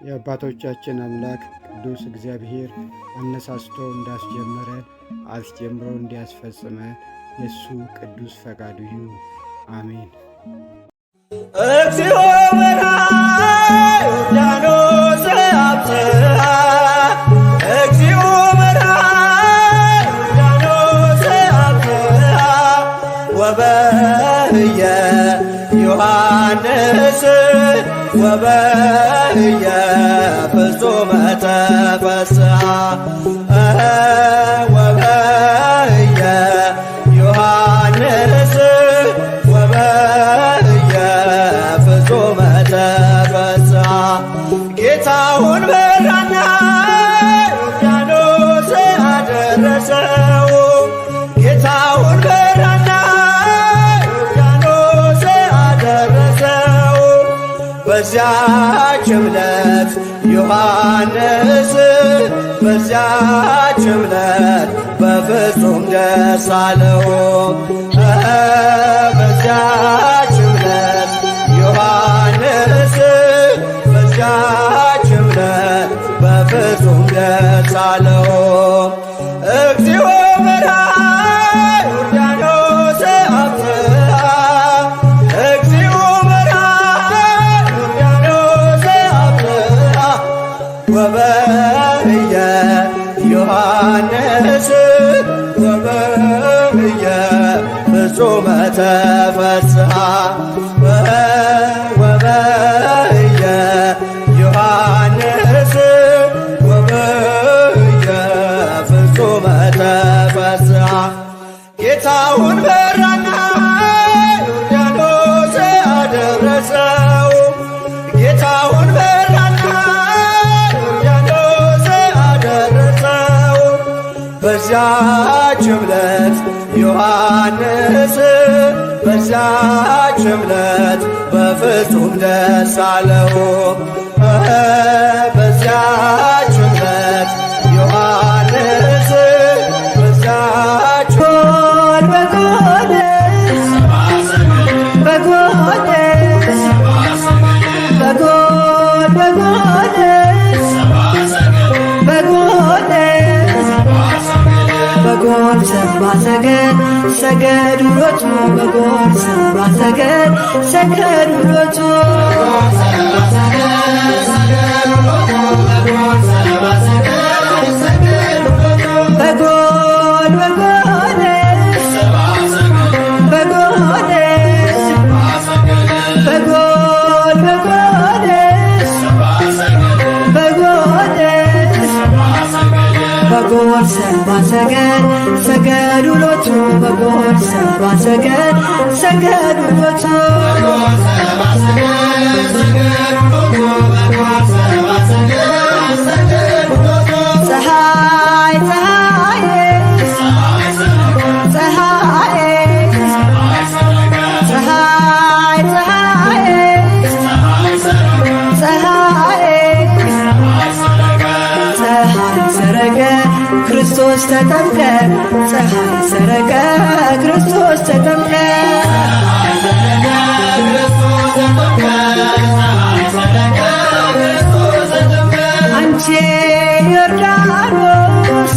የአባቶቻችን አምላክ ቅዱስ እግዚአብሔር አነሳስቶ እንዳስጀመረን አስጀምሮ እንዲያስፈጽመን የእሱ ቅዱስ ፈቃዱ ይሁን። አሜን። እግዚኦ መርኃ ዮርዳኖስ አብጽሐ እግዚኦ መርኃ ዮርዳኖስ አብጽሐ ወበህየ ዮሐንስ ወበህየ ፍጹመ ተፈስሐ ወበህየ ዮሐንስ ወበህየ ፍጹመ ተፈስሐ ጌታውን በራና ዮርዳኖስ አደረሰው ጌታውን በራና ዮርዳኖስ አደረሰው በዚያች ዕለት ዮሐንስ በዚያች ዕለት በፍጹም ደስ አለው በዚያች ዕለት ዮሐንስ በዚያች ዕለት በፍጹም ደስ አለው። እግዚኦ መርኃ ዮርዳኖስ አብጽሐ እግዚኦ መርኃ ዮርዳኖስ አብጽሐ ወበህየ ዮሐንስ ወበህየ ፍጹመ ተፈስሐ ወበህየ ዮሐንስ ወበህየ ፍጹመ ተፈስሐ ጌታውን በራና ዮርዳኖስ አደረሰው ጌታውን በራና ዮርዳኖስ አደረሰው በዚያች ዕለት ዮሐንስ በዚያች ዕለት በፍጹም ደስ አለው በዚያች ዕለት ዮሐንስ በዚያች በጎል ሰባ ሰገድ ሰገድ ውሎቱ በጎል ሰባ ሰገድ ሰገድ ውሎቱ በጎል በጎል ሰባ ሰገድ ሰገድ ውሎቱ በጎል ሰባ ሰገድ ሰገድ ውሎቱ ፀሐይ ሰረገ ክርስቶስ ተጠምቀ ፀሐይ ሰረገ ክርስቶስ ተጠምቀ አንቺ ዮርዳኖስ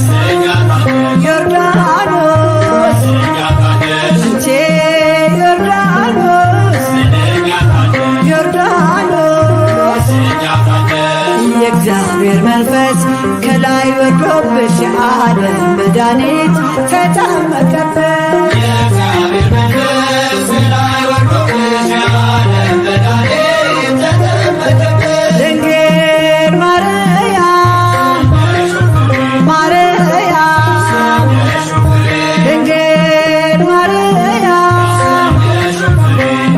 ዮርዳኖስ አንቺ ዮርዳኖስ ዮርዳኖስ የእግዚአብሔር መንፈስ ከላይ ወርዶብሽ የዓለም መድኃኒት ተጠመቀበት የእግዚአብሔር መንፈስ ከላይ ወርዶብሽ የዓለም መድኃኒት ተጠመቀበት ድንግል ማርያም ማርያም ድንግል ማርያም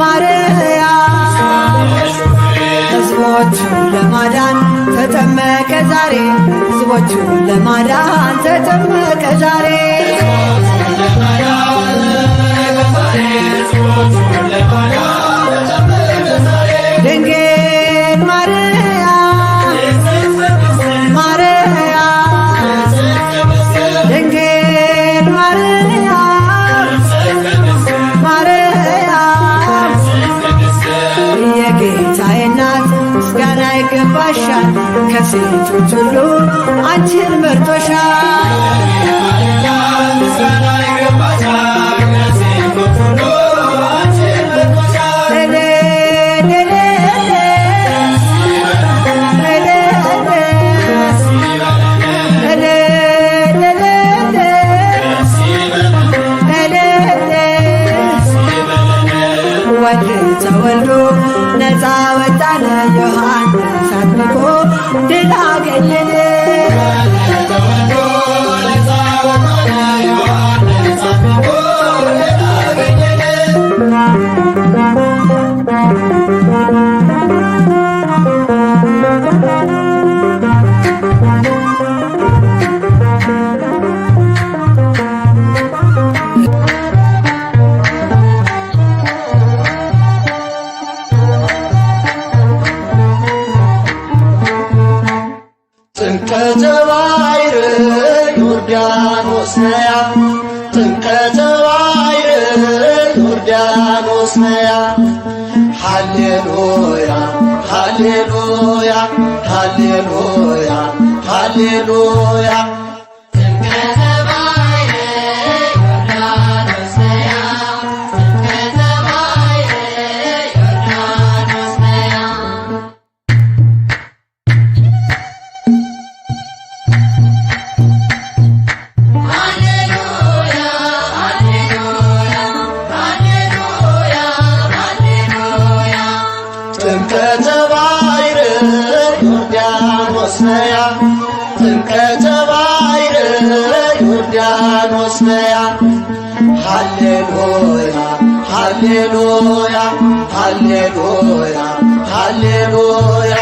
ማርያም ሕዝቦቹን ለማዳን ተጠመቀ ዛሬ ሕዝቦቹን ለማዳን ተጠመቀ ዛሬ ድንግል ማርያም ማርያም ድንግል ማርያም ማርያም የጌታዬ እናት ምስጋና ይገባል ይገባሻል ከሴቶች ሁሉ አንቺን መርጦሻል። ተወልዶ ነፃ ወጣነ ዮሐንስ አጥምቆ ድል አገኘን። ጥምቀተ ባሕር ዮርዳኖስ ነያ ጥምቀተ ባሕር ዮርዳኖስ ነያ ሃሌሉያ ሃሌሉያ ሃሌሉያ ሃሌሉያ ጥምቀተ ባሕር ዮርዳኖስ ነያ ጥምቀተ ባሕር ዮርዳኖስ ነያ ሃሌሉያ ሃሌሉያ ሃሌሉያ ሃሌሉያ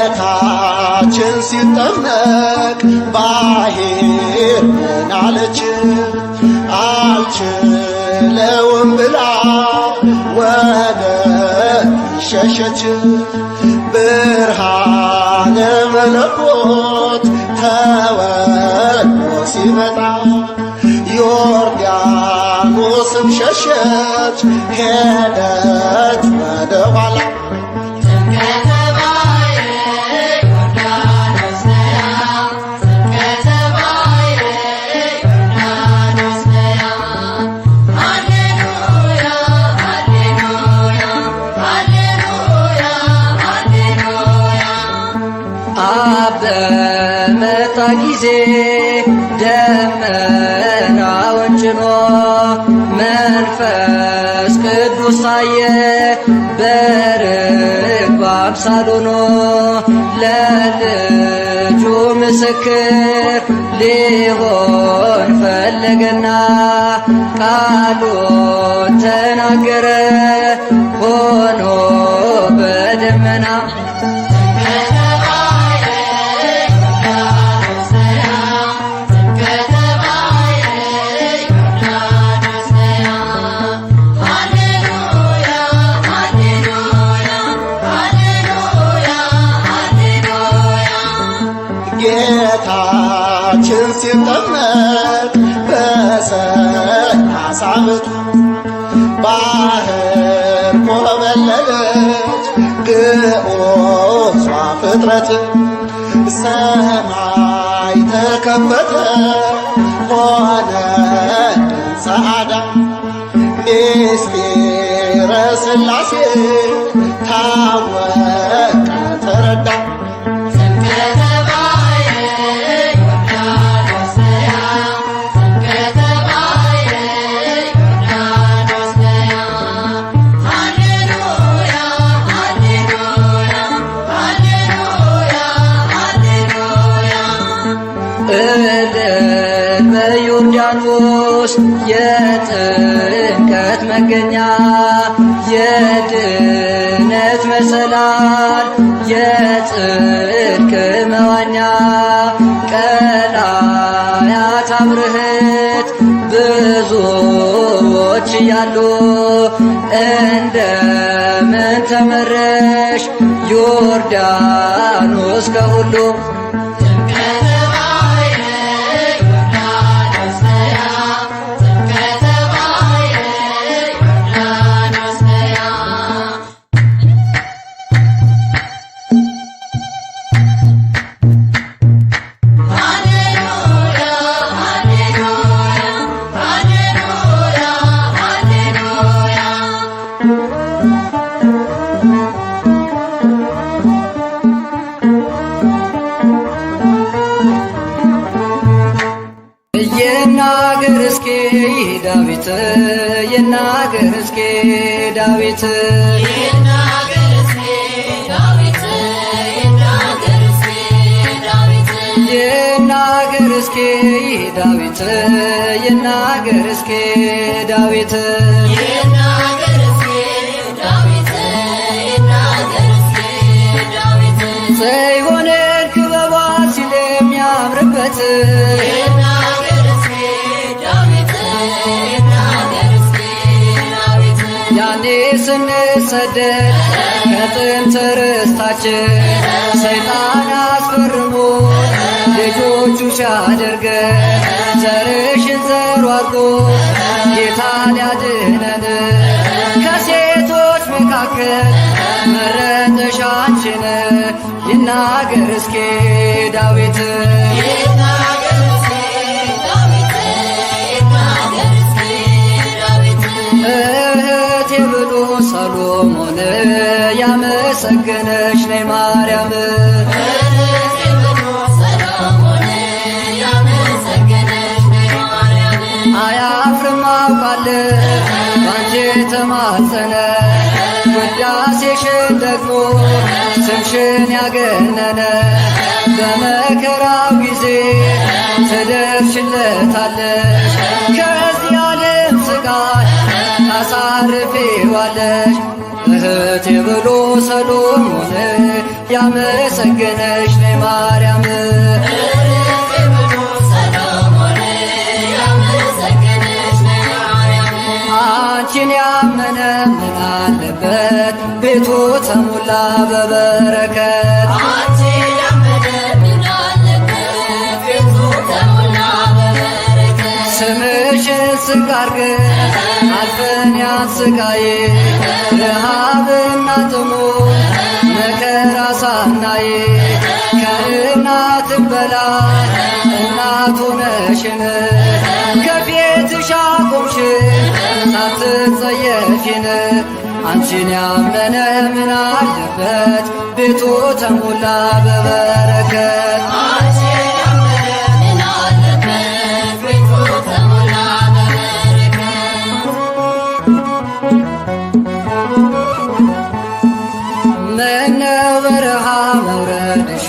ጌታችን ሲጠመቅ ባሕር ምን አለች? አልችለውም ብላ ወደ ሸሸች። ብርሃነ መለኮት ተወልዶ ሲመጣ ዮርዳኖስም ሸሸች ሄደች ወደ ኋላ። በመጣ ጊዜ ደመናውን ጭኖ መንፈስ ቅዱስ ታየ በርግብ አምሳል ሆኖ ለልጁ ምስክር ሊሆን ፈለገና ቃሉን ተናገረ ሆኖ በደመና። ጌታችን ሲጠመቅ በ30 ዓመቱ ባሕር ኮበለለች ግዑዟ ፍጥረት። ሰማይ ተከፈተ ሆነ ጸዓዳ ምስጢረ ሥላሴ ታወቀ ተረዳ። በዮርዳኖስ የጥምቀት መገኛ የድነት መሰላል የጽድቅ መዋኛ ቀላያተ አብርህት ብዙዎች እያሉ እንደምን ተመረሽ ዮርዳኖስ ከሁሉ ይናገር እስኪ ዳዊት ይናገር እስኪ ዳዊት ይናገር እስኪ ዳዊት ይናገር እስኪ ዳዊት ይናገር እስኪ ዳዊት ይናገር እስኪ ዳዊት ይናገር እስኪ ዳዊት ይናገር እስኪ ዳዊት ጽዮንን ክበባ ሲል የሚያምርበት ያኔ ስንሰደድ ከጥንት ርስታችን ሰይጣን አስፈርሞ ልጆቹ ሲያደርገን ዘርሽን ዘሩ አድርጎ ጌታ ሊያድነን ከሴቶች መካከል መረጠሽ አንቺን። ይናገር እስኪ ዳዊት እህቴ ብሎ ሰሎሞን ያመሰገነሽ ነይ ማርያም አያፍርም አውቃለሁ ባንቺ ተማጸነ ውዳሴሽን ደግሞ ስምሽን ያገነነ በመከራው ጊዜ ትደርሽለታለሽ ከዚህ ዓለም ስቃይ ታሳርፊዋለሽ። እህቴ ብሎ ሰሎሞን ያመሰገነሽ ነይ ማርያም አንቺን ያመነ ምን አለበት ቤቱ ተሞላ በበረከት ስምሽን ዝቅ አድርገን አልፈን ያን ስቃይ ረሃብና ጥሙን መከራ ሳናይ ከእናትም በላይ እናቱ ነሽን ከፊትሽ አቆምሽን ሳትጸየፊን አንቺን ያመነ ምን አለበት ቤቱ ተሞላ በበረከት ምነው በረሃ መውረድሽ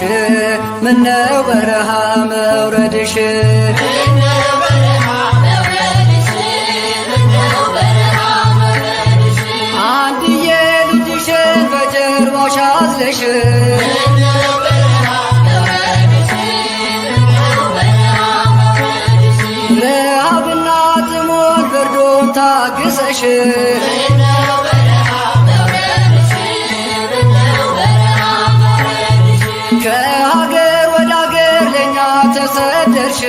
ምነው በረሃ መውረድሽ አንድዬ ልጅሽን በጀርባሽ አዝለሽ ረሃብና ጥሙን ብርዱን ታግሰሽ ከሀገር ወደ ሀገር ለእኛ ተሰደርሽ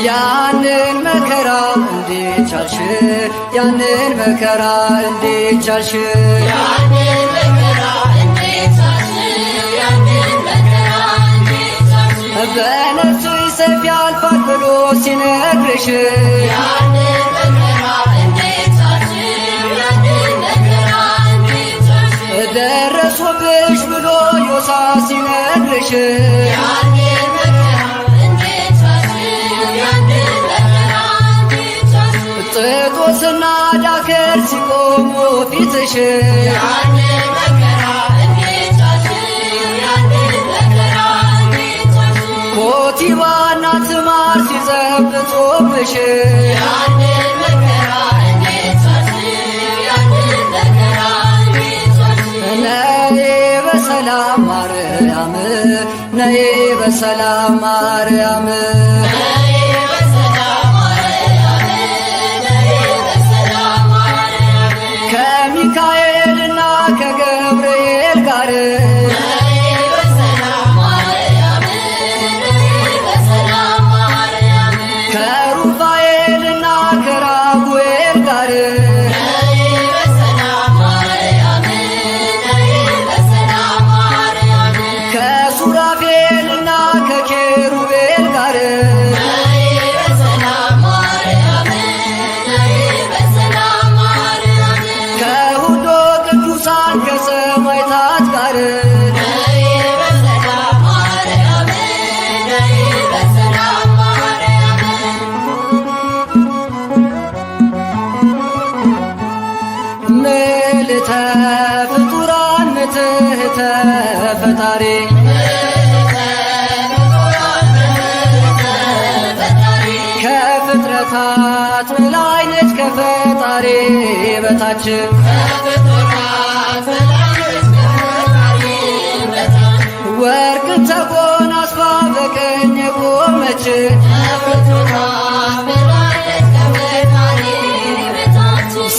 ያንን መከራ እንዴት ቻልሽ ያንን መከራ እንዴት ቻልሽ በነፍስሽ ሰይፍ ያልፋል ብሎ ሲነግርሽ ደረሶብሽ ብሎ ዮሳ ሲነግርሽ ጥጦስና ዳከር ሲቆሙ ፊትሽ ኮቲባና ትማር ሲዘብቶብሽ ነይ በሰላም ነይ በሰላም ማርያም ከሚካኤልና ከገብርኤል ጋር ከሩፋኤልና ከራጉኤል ጋር ከሱራፌልና ከኬሩቤል ጋር ከሁሉ ቅዱሳን ከሰማዕታት ጋር ምልዕተ ፍጡራን ምትሕተ ፈጣሪ ከፍጥረታት በላይ ነች ከፈጣሪ በታች ወርቅን ተጎናጽፋ በቀኝ የቆመች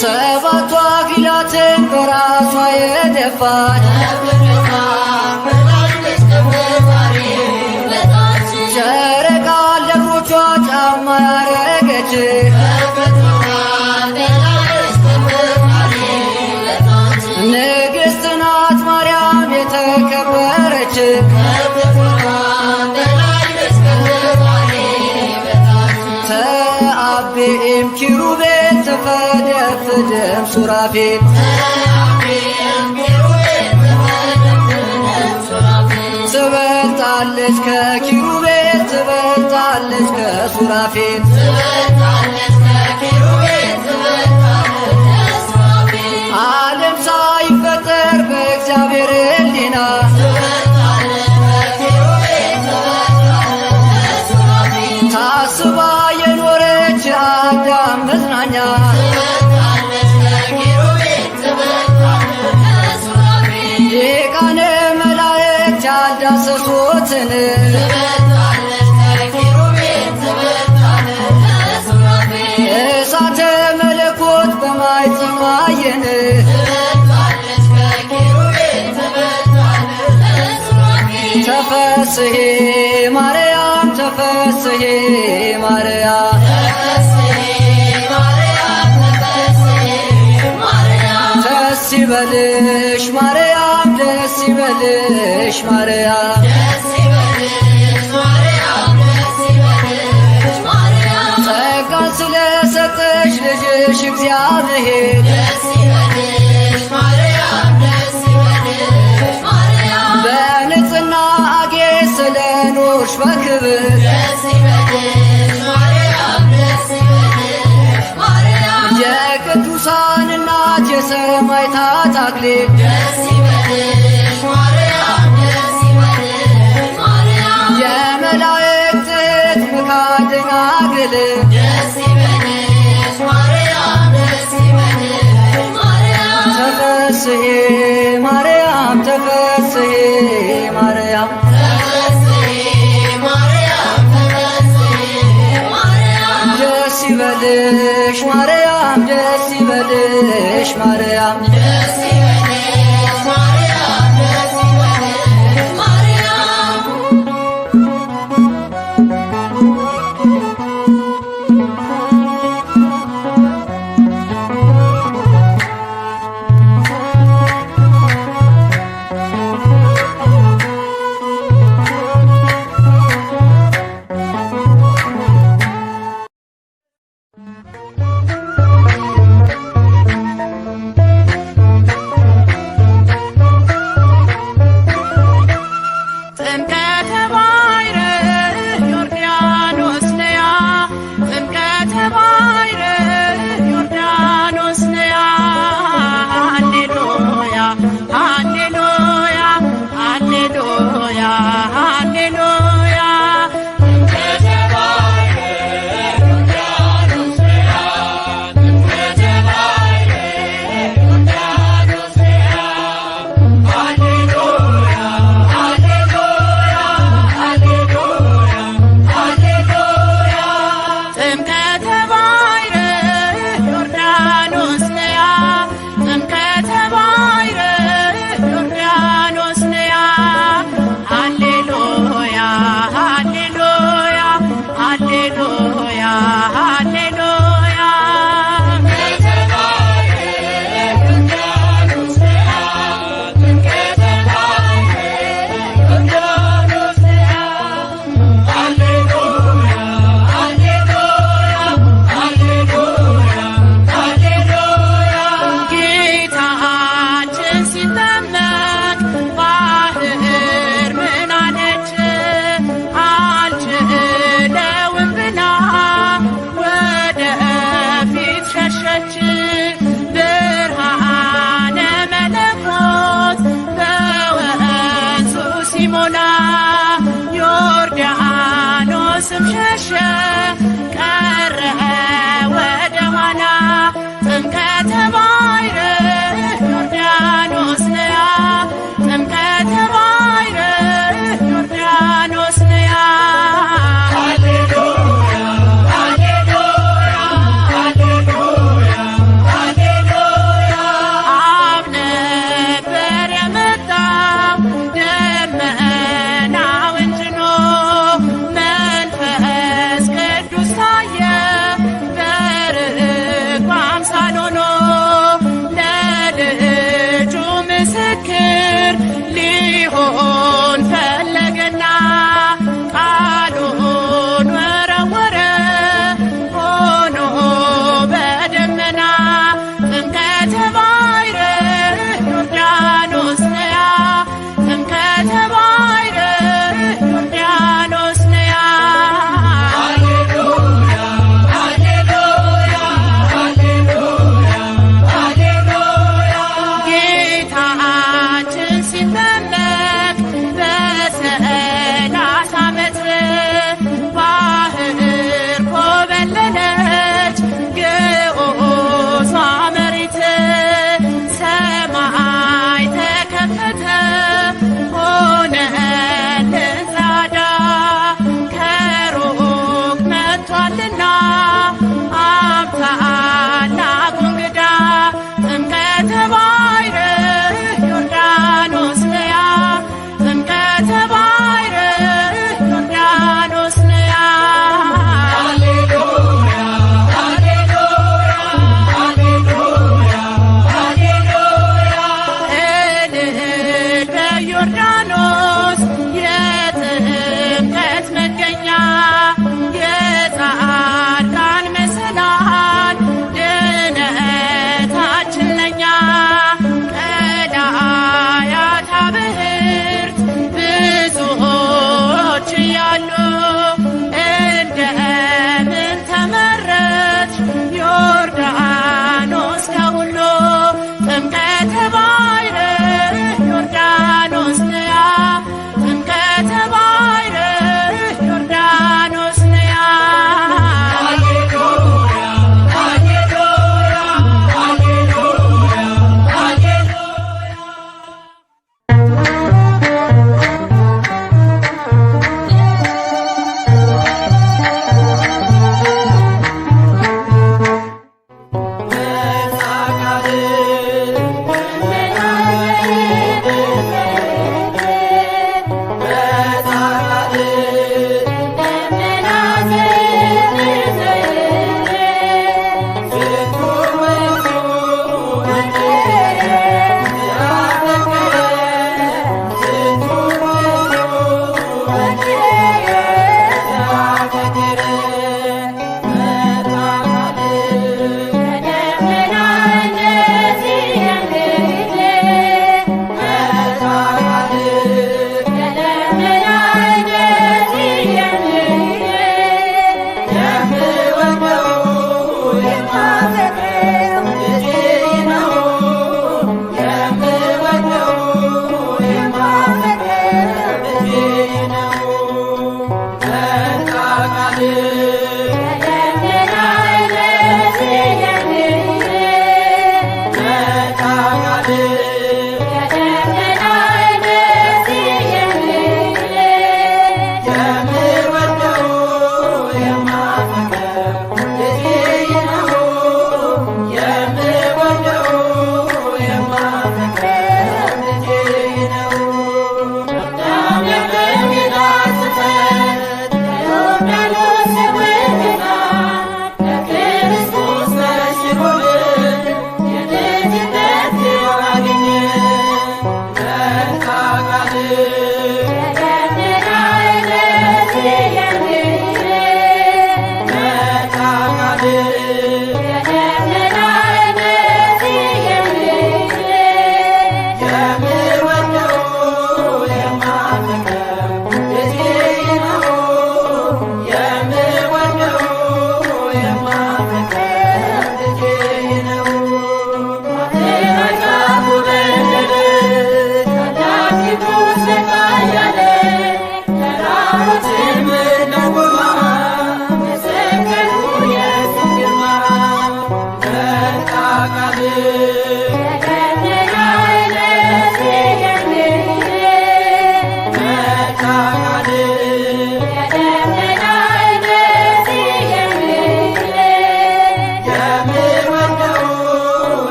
ሰባቱ አክሊላትን በራሷ የደፋች ጨረቃን ለእግሮቿ ጫማ ያረገች ንግሥት ናት ማርያም የተከበረች ተአቤም ኪሩቤል ተፈደፍድም ሱራፌል ትበልጣለች ከኪሩቤል ትበልጣለች ከሱራፌል ዓለም ሳይፈጠር በእግዚአብሔር ሕሊና ታስባ የኖረች አዳም መዝናኛ ሊቃነ መላእክት ያልዳሰሱትን እሳተ መለኮት በማኅፀኗ አየን ተፈስሒ ማርያም ተፈስሒ ማርያም ደስ ይበልሽ ማርያም ደስ ይበልሽ ማርያም ጸጋን ስለሰጠሽ ልጅሽ እግዚአብሔር በንጽሕና አጌጥ ስለኖርሽ በክብር የቅዱሳን እናት የሰማዕታት አክሊል የመላእክት እህት ምክሐ ደናግል ተፈስሒ ማርያም ተፈስሒ ማርያም ደስ ይበልሽ ማርያም ደስ ይበልሽ ማርያም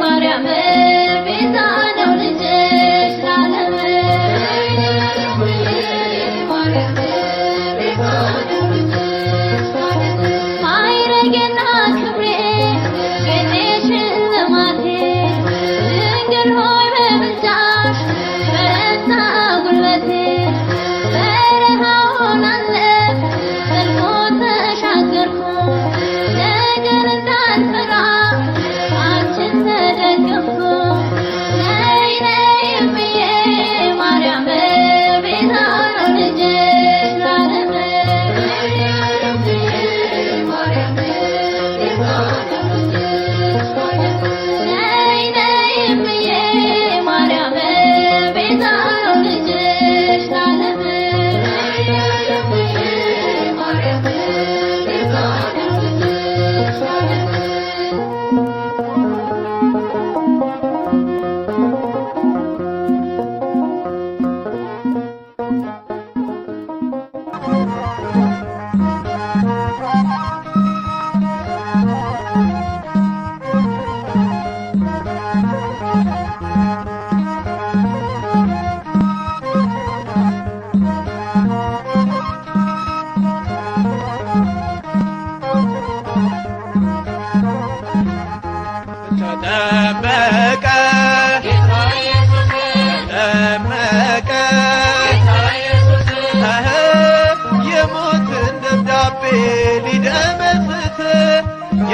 ማርያም ቤዛ ነው ልጅሽ ላለም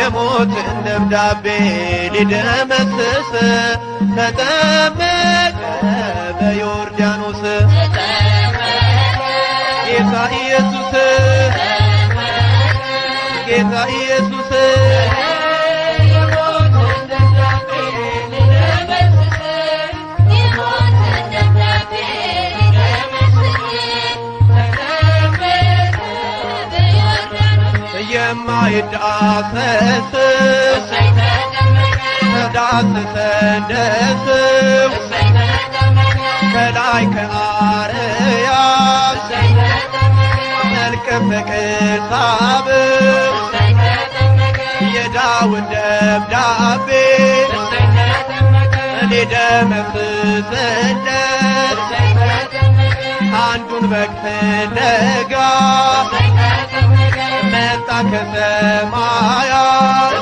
የሞትን ደብዳቤ ሊደመስስ ተጠመቀ በዮርዳኖስ ጌታ ኢየሱስ ጌታ ኢየሱስ የማይዳሰስ ተዳስሰን ደስም ከላይ ከአርያም መልከ ፍቅር ሳብም የዳዊት ደብዳቤ ሊደመስስለት አንዱን በግ ፍለጋ መጣ ከሰማያት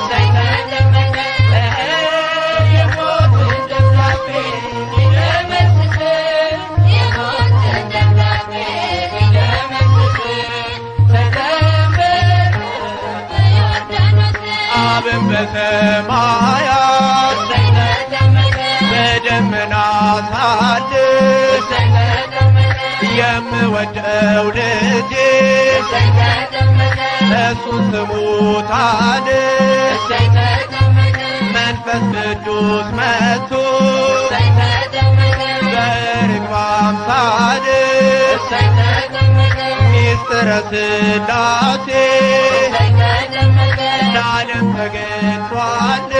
አብን በሰማያት በደመና ሳድስ የምወደው ልጄ እሱን ስሙታን መንፈስ ቅዱስ መጥቶ በርግብ አምሳል ሚስጥረ ሥላሴ ለዓለም ተገልጧል።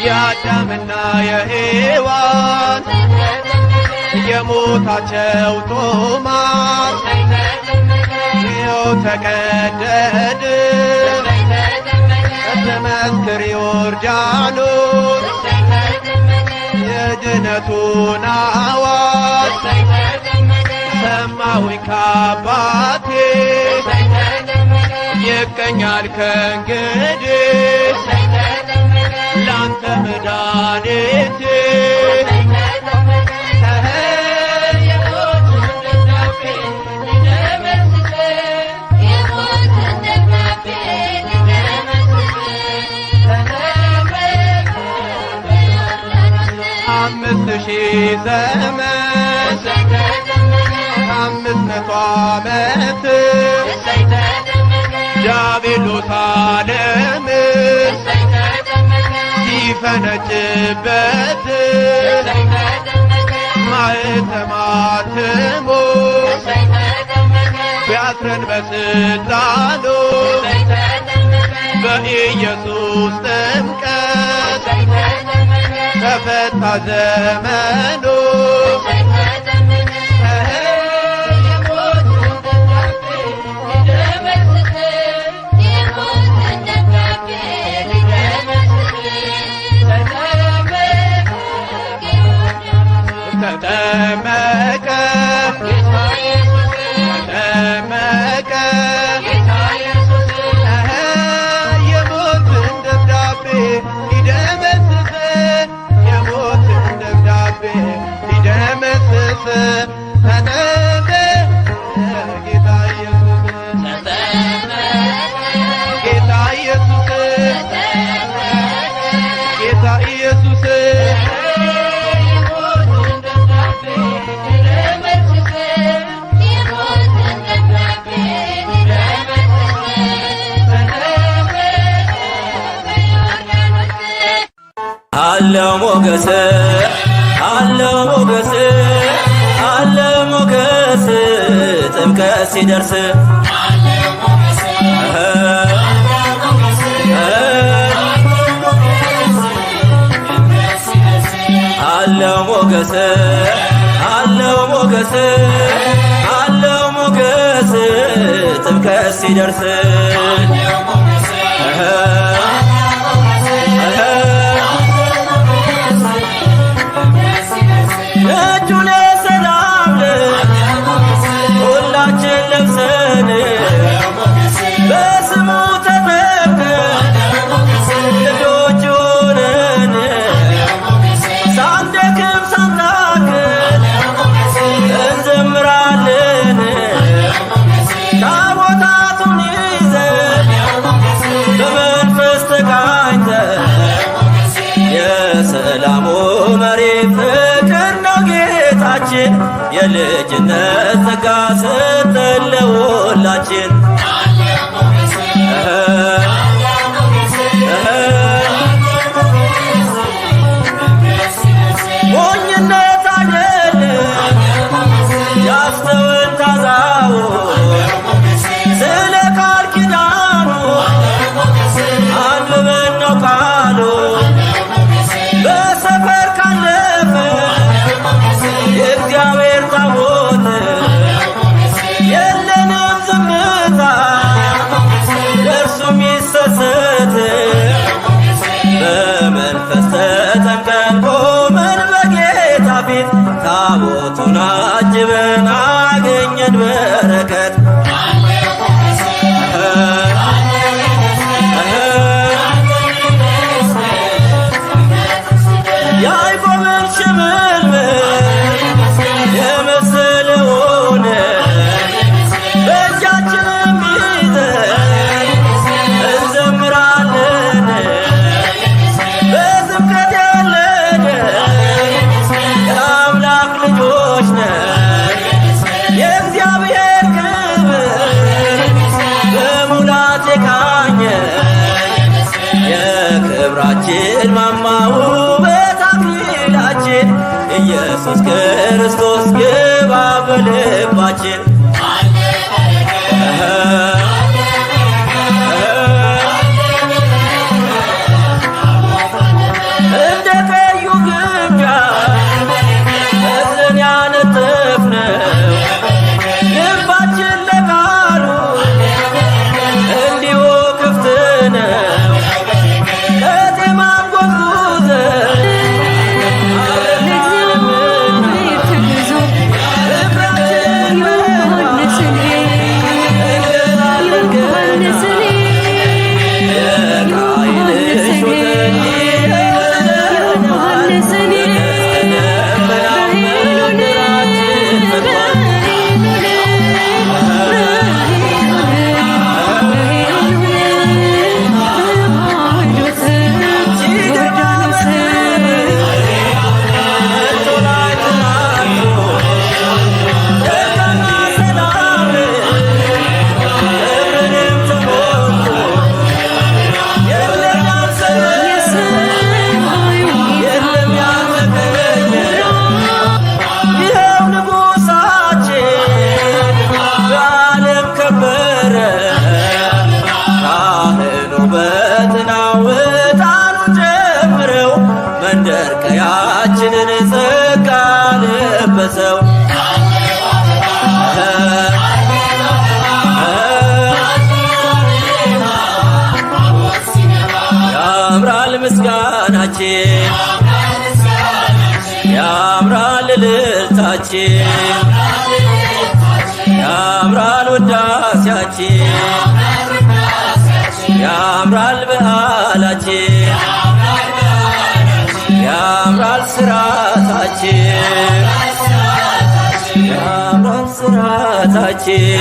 የአዳምና የሔዋን የሞታቸው ጦማር ይኸው ተቀደደ ተመስክር ዮርዳኖስ የድነቱን አዋጅ ሰማሁኝ ከአባቴ ይገኛል ከእንግዲህ ላንተ መድኃኒቴ አምስት ሺህ ዘመን 500 ዓመት ዲያብሎስ ዓለምን ሲፈነጭበት ማኅተመ አትሞ ቢያስረን በሥልጣኑ በኢየሱስ ጥምቀት ተፈታ ዘመኑ ተጠመቀ ተጠመቀ የሞትን ደብዳቤ ሊደመስስ የሞትን ደብዳቤ ሊደመስስ ተጠመቀ ጌታ ኢየሱስ ጌታ ኢየሱስ ጌታ ኢየሱስ አለው ሞገስ አለው ሞገስ አለው ሞገስ ጥምቀት ሲደርስ አለው ሞገስ አለው ሞገስ አለው ሞገስ ጥምቀት ሲደርስ ነጩን የሰላም ልብስ ሁላችን ለብሰን በስሙ ተጠምቀን የልጅነት ጸጋ ሰጠን ለሁላችን ሞኝነት አይደለም ያስተውል ታዛው ስለ ቃል ኪዳኑ አንብበን ነው ቃሉ በሰፈር ካለፈ የእግዚአብሔር ታቦት የለንም ዝምታ ለእርሱ የሚሰሰት በመንፈስ ተጠምቀን ቆመን በጌታ ፊት ታቦቱን አጅበን አገኘን በረከት ያዕቆብን ሽምልምል የመሰለውን በእጃችንም ይዘን እንዘምራለን በጥምቀት ያለን የአምላክ ልጆች ነን የእግዚአብሔር ክብር በሙላት የቃኘ የክብራችን ማማ ውበት አክሊላችን ኢየሱስ ክርስቶስ ግባ በልባችን እንደ ቀዩ ግምጃ እዝን ያነጠፍነው ልባችን ለቃሉ እንዲሁ ክፍት ነው ከዜማም ጎዝጉዘን ቀያችንን ጸጋ ለበሰው ያምራል ምስጋናችን ያምራል እልልታችን ያምራል ውዳሴያችን ያምራል በዓላችን ያምራል ስራታችን ያምራል ስራታችን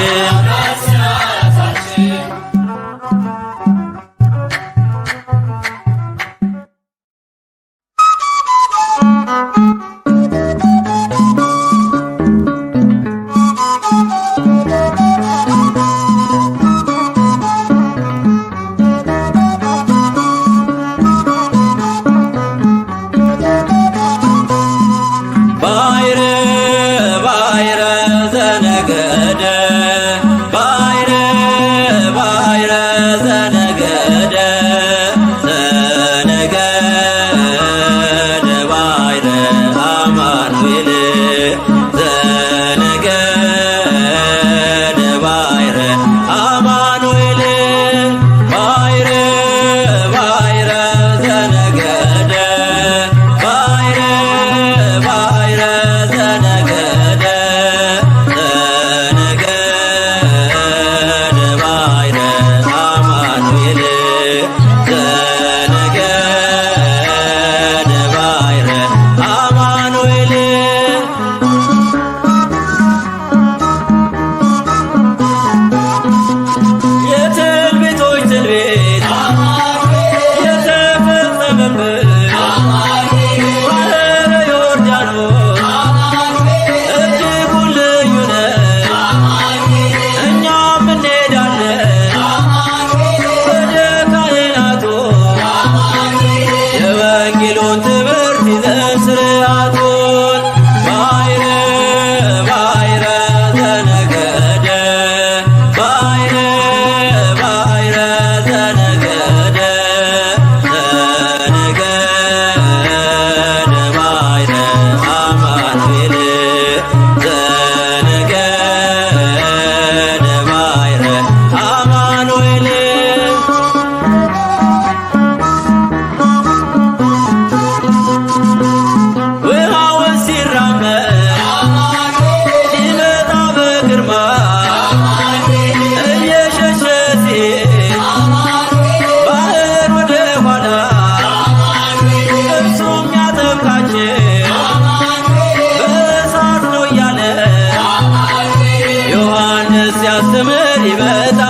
ነገ ሲያስተምር ይመጣል